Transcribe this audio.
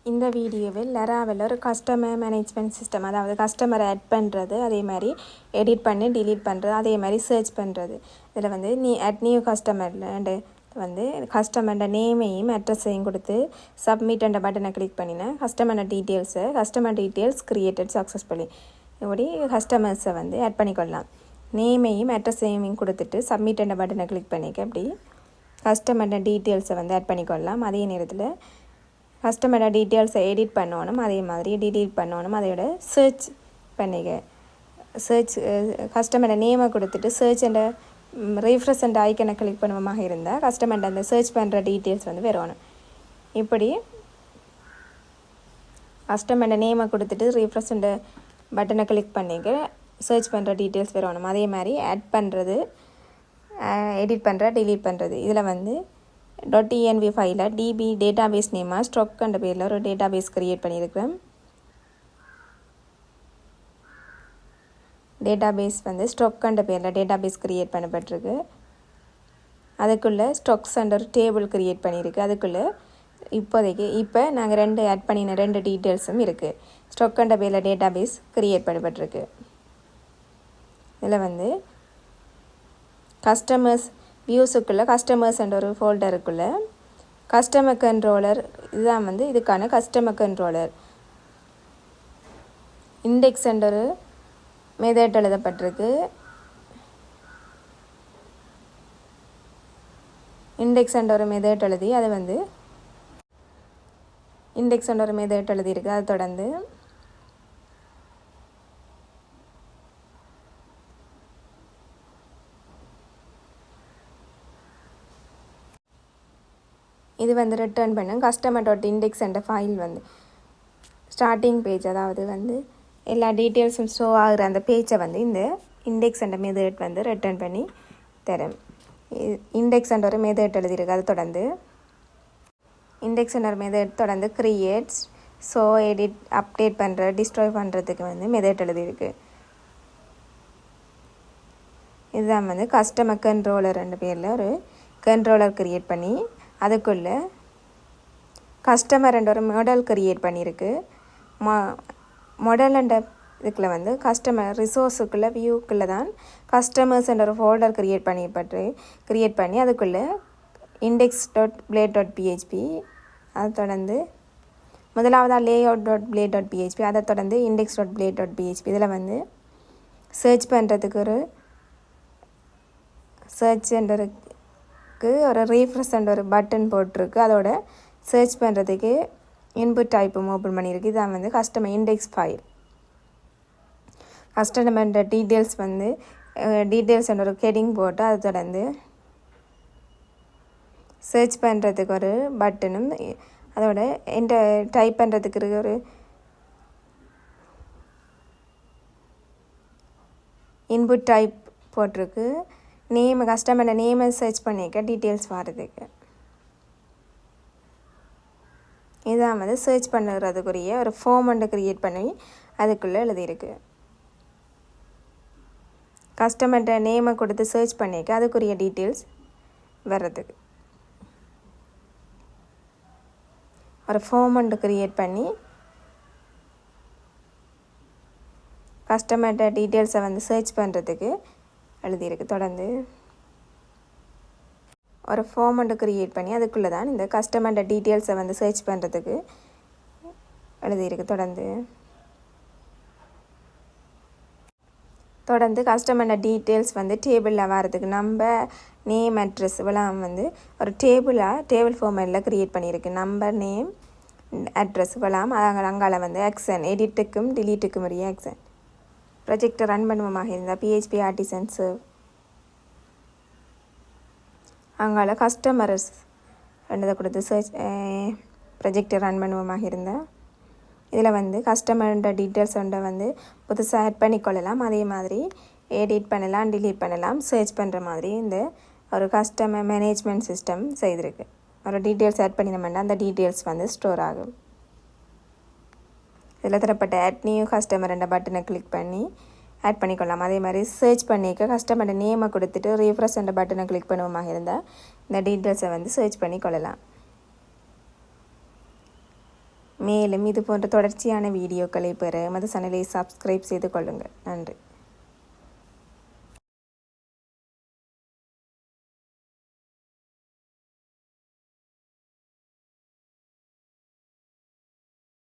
இந்த வீடியோவில் லராவெல் ஒரு கஸ்டமர் மேனேஜ்மெண்ட் சிஸ்டம், அதாவது கஸ்டமரை ஆட் பண்ணுறது, அதே மாதிரி எடிட் பண்ணி டிலீட் பண்ணுறது, அதே மாதிரி சர்ச் பண்ணுறது. இதில் வந்து நியூ கஸ்டமர்ல வந்து கஸ்டமரோட நேமையும் அட்ரஸையும் கொடுத்து சப்மிட் என்ற பட்டனை கிளிக் பண்ணினேன். Customer details created successfully. இப்படி கஸ்டமர்ஸை வந்து ஆட் பண்ணிக்கொள்ளலாம். நேமையும் அட்ரஸையும் கொடுத்துட்டு சப்மிட் என்ற பட்டனை கிளிக் பண்ணிக்க அப்படி கஸ்டமரோட டீட்டெயில்ஸை வந்து ஆட் பண்ணிக்கொள்ளலாம். அதே நேரத்தில் கஸ்டமரோட டீட்டெயில்ஸை எடிட் பண்ணணும், அதே மாதிரி டிலீட் பண்ணணும். அதையோட சர்ச் கஸ்டமரோட நேமை கொடுத்துட்டு சர்ச் என்ற ரீஃப்ரெஷ் என்ற ஐக்கனை கிளிக் பண்ணுவமாக இருந்தால் கஸ்டமரோட அந்த சர்ச் பண்ணுற டீட்டெயில்ஸ் வந்து வரணும். இப்படி கஸ்டமரோட நேமை கொடுத்துட்டு ரீஃப்ரெஷ் என்ற பட்டனை கிளிக் பண்ணிக்க சர்ச் பண்ணுற டீட்டெயில்ஸ் வரணும். அதே மாதிரி ஆட் பண்ணுறது, எடிட் பண்ணுற, டிலீட் பண்ணுறது. இதில் வந்து .env ஃபைலில் டிபி டேட்டாபேஸ் நேமாக ஸ்ட்ரக் என்ற பேரில் ஒரு டேட்டாபேஸ் க்ரியேட் பண்ணியிருக்கிறேன். டேட்டாபேஸ் வந்து ஸ்ட்ரக் என்ற பேரில் டேட்டாபேஸ் க்ரியேட் பண்ணப்பட்டிருக்கு. அதுக்குள்ளே ஸ்ட்ரக்ஸ் என்ற ஒரு டேபிள் க்ரியேட் பண்ணியிருக்கு. அதுக்குள்ளே இப்போ நாங்கள் ஆட் பண்ணின 2 டீட்டெயில்ஸும் இருக்குது. ஸ்ட்ரக் என்ற பேரில் டேட்டாபேஸ் க்ரியேட் பண்ணப்பட்டிருக்கு. இதில் வந்து கஸ்டமர்ஸ் வியூஸுக்குள்ளே கஸ்டமர்ஸ் என்ற ஒரு ஃபோல்டருக்குள்ளே கஸ்டமர் கண்ட்ரோலர், இதுதான் வந்து இதுக்கான கஸ்டமர் கண்ட்ரோலர். இண்டெக்ஸ் என்ற ஒரு மெத்தட் எழுதப்பட்டிருக்கு. இண்டெக்ஸ் என்ற ஒரு மெத்தட் எழுதி அது வந்து இண்டெக்ஸ் என்ற ஒரு மெத்தட் எழுதியிருக்கு. அதை தொடர்ந்து இது வந்து ரிட்டர்ன் பண்ணும். customer.index என்ற ஃபைல் வந்து ஸ்டார்டிங் பேஜ், அதாவது வந்து எல்லா டீட்டெயில்ஸும் ஷோ ஆகிற அந்த பேஜை வந்து இந்த இண்டெக்ஸ் என்ற மெத்தட் வந்து ரிட்டர்ன் பண்ணி தரும். இண்டெக்ஸ் என்ற ஒரு மெத்தட் எழுதியிருக்கு. அது தொடர்ந்து இண்டெக்ஸ் என்ற மெத்தட் தொடர்ந்து கிரியேட்ஸ், ஷோ, எடிட், அப்டேட் பண்ணுற, டிஸ்ட்ராய் பண்ணுறதுக்கு வந்து மெத்தட் எழுதியிருக்கு. இதுதான் வந்து கஸ்டமர் கண்ட்ரோலர் என்ற பேரில் ஒரு கண்ட்ரோலர் க்ரியேட் பண்ணி அதுக்குள்ளே கஸ்டமர் என்ற ஒரு மாடல் க்ரியேட் பண்ணியிருக்கு. மாடல் என்ற இதுக்குள்ளே வந்து கஸ்டமர் ரிசோர்ஸுக்குள்ளே வியூக்குள்ளே தான் கஸ்டமர்ஸ் என்ற ஒரு ஃபோல்டர் க்ரியேட் பண்ணி அதுக்குள்ளே index.blade.php, அதை தொடர்ந்து முதலாவதாக layout.blade.php, அதை தொடர்ந்து index.blade.php. இதில் வந்து சர்ச் பண்ணுறதுக்கு ஒரு சர்ச் சென்டருக்கு ஒரு ரீஃப்ரெஷ் என்ற ஒரு பட்டன் போட்டிருக்கு. அதோட சர்ச் பண்ணுறதுக்கு இன்புட் டைப்பும் ஓப்பன் பண்ணியிருக்கு. இதான் வந்து customer index file. Customer details வந்து டீட்டெயில்ஸ் என்ற ஒரு ஹெட்டிங் போட்டு அதை தொடர்ந்து சர்ச் பண்ணுறதுக்கு ஒரு பட்டனும், அதோட டைப் பண்ணுறதுக்கு ஒரு இன்புட் டைப் போட்டிருக்கு. கஸ்டமரோட நேமை சர்ச் பண்ணிக்க டீட்டெயில்ஸ் வர்றதுக்கு. இதான் வந்து சர்ச் பண்ணுறதுக்குரிய ஒரு ஃபார்ம் ஒன்று க்ரியேட் பண்ணி அதுக்குள்ளே எழுதியிருக்கு. கஸ்டமர்கிட்ட நேமை கொடுத்து சர்ச் பண்ணிக்க அதுக்குரிய டீட்டெயில்ஸ் வர்றதுக்கு ஒரு ஃபார்ம் ஒன்று க்ரியேட் பண்ணி கஸ்டமர்கிட்ட டீட்டெயில்ஸை வந்து சர்ச் பண்ணுறதுக்கு எழுதியிருக்கு. தொடர்ந்து ஒரு ஃபார்ம் ஒன்று க்ரியேட் பண்ணி அதுக்குள்ளே தான் இந்த கஸ்டமரோட டீட்டெயில்ஸை வந்து சர்ச் பண்ணுறதுக்கு எழுதியிருக்கு. தொடர்ந்து கஸ்டமரோட டீட்டெயில்ஸ் வந்து டேபிளில் வரதுக்கு நம்பர், நேம், அட்ரஸ் இவெல்லாம் வந்து ஒரு டேபிள் ஃபார்மேட்டில் க்ரியேட் பண்ணியிருக்கு. நம்பர், நேம், அட்ரஸ் இவெல்லாம் அங்கால வந்து ஆக்ஷன், எடிட்டுக்கும் டிலீட்டுக்கும் உரிய ஆக்ஷன். ப்ரொஜெக்டை ரன் பண்ணுவமாக இருந்தால் PHP ஆர்டிசன் சர்வ், அங்கால கஸ்டமர்ஸ் ரெண்டதை கொடுத்து சர்ச் ப்ரொஜெக்டை ரன் பண்ணுவமாக இருந்தால் இதில் வந்து கஸ்டமரோட டீட்டெயில்ஸ் வந்து புதுசாக ஆட் பண்ணிக்கொள்ளலாம். அதே மாதிரி எடிட் பண்ணலாம், டிலீட் பண்ணலாம், சர்ச் பண்ணுற மாதிரி இந்த ஒரு கஸ்டமர் மேனேஜ்மெண்ட் சிஸ்டம் செய்திருக்கு. ஒரு டீட்டெயில்ஸ் ஆட் பண்ணினோம்னா அந்த டீட்டெயில்ஸ் வந்து ஸ்டோர் ஆகும். இதில் தரப்பட்ட ஆட் நியூ கஸ்டமர் என்ற பட்டனை கிளிக் பண்ணி ஆட் பண்ணிக்கொள்ளலாம். அதே மாதிரி சர்ச் பண்ணிக்க கஸ்டமரோட நேமை கொடுத்துட்டு ரீஃப்ரெஷ் என்ற பட்டனை கிளிக் பண்ணுவோமாக இருந்தால் இந்த டீட்டெயில்ஸை வந்து சர்ச் பண்ணிக்கொள்ளலாம். மேலும் இது போன்ற தொடர்ச்சியான வீடியோக்களை பெற எமது சேனலை சப்ஸ்கிரைப் செய்து கொள்ளுங்கள். நன்றி.